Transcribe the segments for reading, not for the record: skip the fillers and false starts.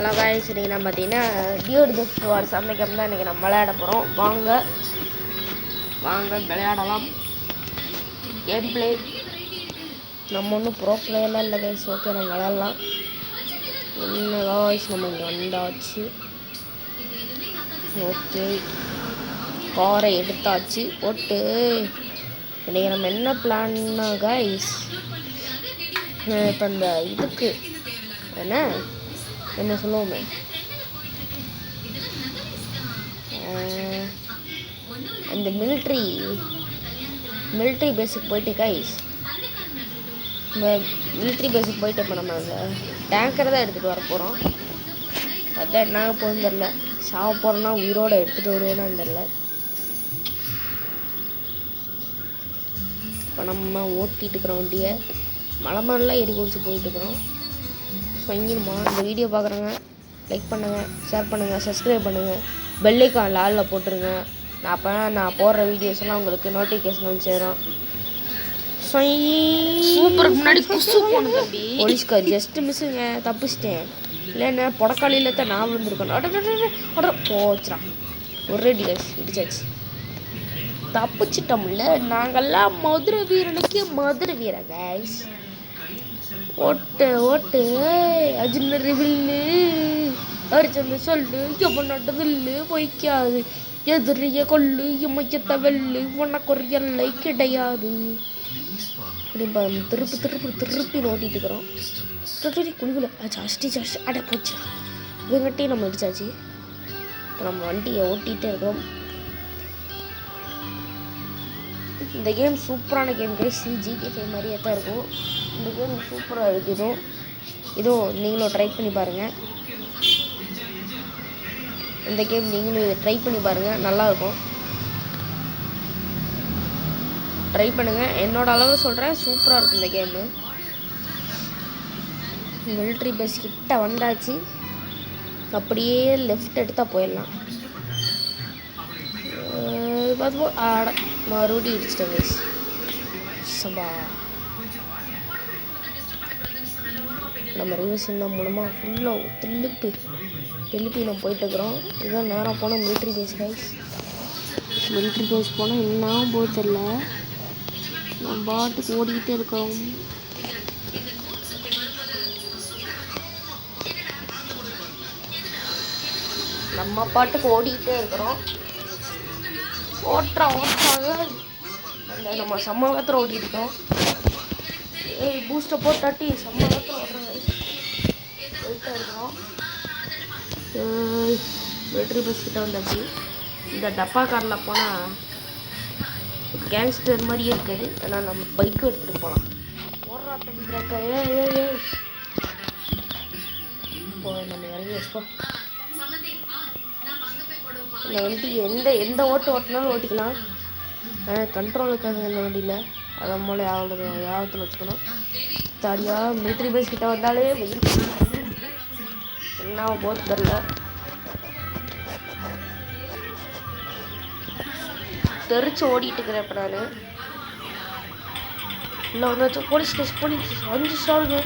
Hello guys, இன்னைக்கு நம்ம பார்த்தீங்கன்னா டியூட் தி வார்ஸ் அந்த கேம் தான் இன்னைக்கு நம்ம விளையாட போகிறோம். வாங்க விளையாடலாம். கேம் பிளே நம்ம ஒன்றும் ப்ரோ பிளேயர்லாம் இல்லை गाइस. ஓகே, நம்ம விளையாடலாம். என்ன गाइस, நம்ம இங்கே வந்தாச்சு. ஓகே, காரை எடுத்தாச்சு. ஓட்டு இன்னைக்கு நம்ம என்ன பிளான்னா गाइस, இப்போ இந்த இதுக்கு என்ன சொல்லுவோமே, அந்த மிலிட்ரி பேஸுக்கு போயிட்டு गाइस, மிலிட்ரி பேஸுக்கு போயிட்டு இப்போ நம்ம அந்த டேங்கரை தான் எடுத்துகிட்டு வர போகிறோம். அதான் என்ன போகுதுன்னு தெரில. சாவ போகிறோன்னா உயிரோடு எடுத்துகிட்டு வருவோன்னு தெரில. இப்போ நம்ம ஓட்டிகிட்டு இருக்கிறோம் வண்டியை. மலைமலாம் ஏறி குடிச்சு போயிட்டுருக்குறோம். ஸோ இங்கேயுமா இந்த வீடியோ பார்க்குறேங்க, லைக் பண்ணுங்கள், ஷேர் பண்ணுங்கள், சப்ஸ்கிரைப் பண்ணுங்கள், பெல் ஐக்கான் லாலில் போட்டுருங்க. அப்போ நான் போடுற வீடியோஸ் எல்லாம் உங்களுக்கு நோட்டிஃபிகேஷன் வந்து சேரும். சூப்பர். முன்னாடி போலீஸ்கார் ஜஸ்ட் மிஸ்ஸுங்க, தப்பிச்சிட்டேன். இல்லைன்னா புடக்காளியில் தான் நான் விழுந்துருக்கேன். போச்சுடா, ஒரே டிகைஸ் இடிச்சாச்சு. தப்பிச்சிட்டோம்ல, நாங்கள்லாம் மதுரை வீரனுக்கு மதுரை வீரன் गाइस. ஓட்டு அஜினரி வில்லு அரிச்சந்து சொல்லு எவனோட வில்லு பொய்க்காது, எதிரிய கொள்ளு இமையத்த வெள்ளு உனக்கு ஒரு எல்லை கிடையாது அப்படின்பா. திருப்பி நோட்டிட்டு இருக்கிறோம். குளிக்குள்ள ஜாஸ்தி அட போச்சு. இவங்ககிட்டையும் நம்ம அடிச்சாச்சு. இப்போ நம்ம வண்டியை ஓட்டிகிட்டே இருக்கிறோம். இந்த கேம் சூப்பரான கேம் गाइस. GTA மாதிரியே தான் இருக்கும். இந்த கேம் சூப்பராக இருக்குது. இதுவும் நீங்களும் ட்ரை பண்ணி பாருங்கள். இந்த கேம் நீங்களும் ட்ரை பண்ணி பாருங்கள், நல்லாயிருக்கும். ட்ரை பண்ணுங்கள். என்னோட அளவு சொல்கிறேன், சூப்பராக இருக்கும் இந்த கேமு. மிலிட்ரி பஸ் கிட்ட வந்தாச்சு. அப்படியே லெஃப்ட் எடுத்தால் போயிடலாம். மறுபடியும் இடிச்சிட்டேன் गाइस. சபா நம்ம ரிவர்ஷன் மூலமாக ஃபுல்லாக திருப்பி நம்ம போயிட்டுருக்குறோம். இதுதான் நேரம் போனால் military base guys. Military base போனால் என்ன போய் தெரியல, நம்ம பாட்டுக்கு ஓடிக்கிட்டே இருக்கோம். நம்ம பாட்டுக்கு ஓடிக்கிட்டே இருக்கிறோம். ஓட்டுறாங்க அந்த நம்ம சம்மகத்தில் ஓட்டிகிட்டு இருக்கோம். பூஸ்டை போட்டாட்டி சம்மகத்தில் ஓட்டுறாங்க போயிட்டே இருக்கிறோம். மிலிட்ரி பஸ் கிட்ட வந்தாச்சு. இந்த டப்பா காரில் போனால் கேங்ஸ்டர் மாதிரியே இருக்காது. ஆனால் நம்ம பைக்கு எடுத்துகிட்டு போகலாம். ஓடுறா தம்பி ட்ராக்கா. இப்போ நம்ம இறங்கி வச்சுப்போம். இந்த வண்டி எந்த ஓட்டினாலும் ஓட்டிக்கலாம். கண்ட்ரோல் இருக்காதுங்க இந்த வண்டியில். அதை மூலம் யாபத்தில் வச்சுக்கணும். ஜாலியாக மிலிட்ரி பேஸ் கிட்ட வந்தாலே என்ன போது தெரில. தெரிச்சு ஓடிட்டு இருக்கிறேன் இப்போ நான். இல்லை வந்து போலீஸ் 5 ஸ்டாலுங்க.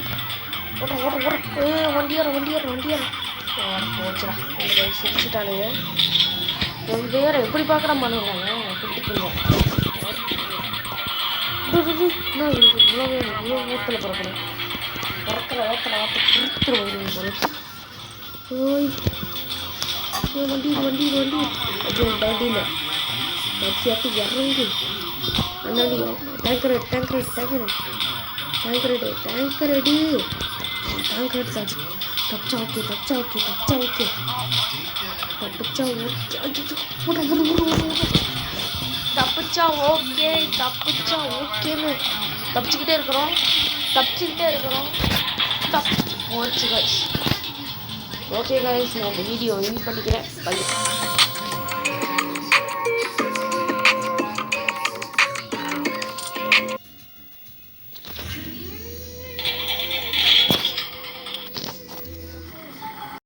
ஓட வண்டியார போச்சுடா. சிரிச்சுட்டானுங்க. வேற எப்படி பார்க்குற பண்ணுவாங்க குட்டிக்குங்க. இவ்வளோ ஊத்தில் பிறக்கணும். ஓத்துல திருத்துருவோம். வண்டி வண்டியில் வச்சியாட்டி இறங்கு. அண்ணாடி டேங்கர் அடிச்சாச்சு. தப்பிச்சா ஓகே. தப்பிச்சுக்கிட்டே இருக்கிறோம். போச்சு गाइस. ஓகே गाइस, நான் இந்த வீடியோ எண்ட் பண்ணிக்கிறேன். பை.